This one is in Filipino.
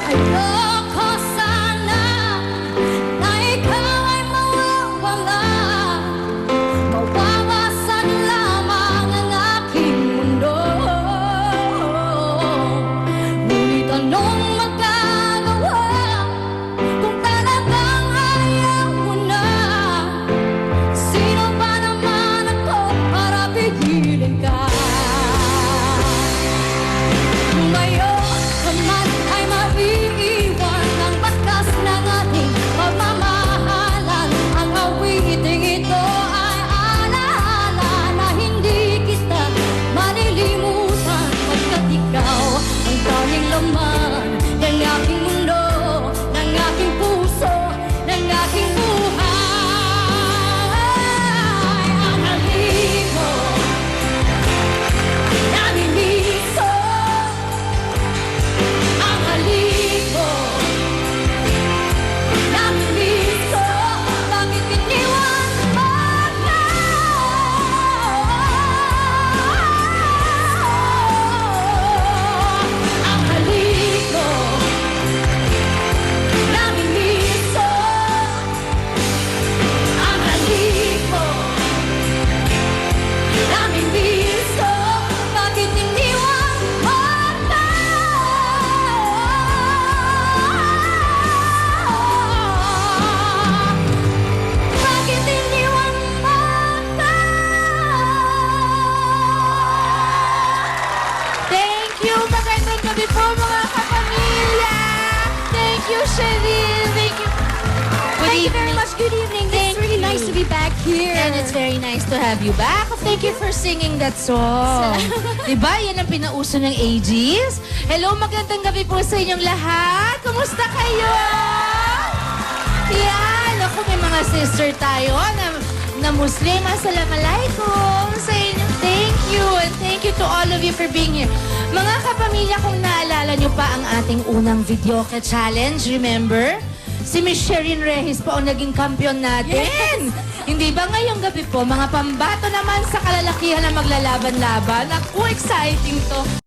Ayoko sana na ikaw ay mawawala. Mawawasan lamang ang aking mundo. Ngunit anong magagawa kung talagang ayaw mo na? Sino ba naman ako para pigilin ka? Ngayon ka man ay maiiwan ng bakas ng ating pagmamahalan. Ang awiting ito ay alaala na hindi kita malilimutan, pagkat ikaw ang tanging laman ng aking mundo, ng aking puso, ng aking buhay. Ang halik mo, namimiso. Ang halik mo, namimiso. Bakit iniwan mo ako? Ang halik mo, namimiso. Ang halik mo, namimiso. Bakit iniwan mo ako? Bakit iniwan mo ako? Thank you! Magandang gabi po mga kapamilya! Thank you, Cheryl! Thank you! Thank you very much. Good evening. It's really nice to be back here. And it's very nice to have you back. Thank you for singing that song. Diba? Yan ang pinauso ng ages. Hello, magandang gabi po sa inyong lahat. Kumusta kayo? Yan. Ako, may mga sister tayo na Muslim. Assalamualaikum sa inyo. Thank you. And thank you to all of you for being here. Mga kapamilya, kung naalala nyo pa ang ating unang videoke challenge, remember? Si Miss Sherin Rehis po ang naging kampiyon natin. Hindi ba ngayong gabi po, mga pambato naman sa kalalakihan na maglalaban-laban? Naku, exciting to.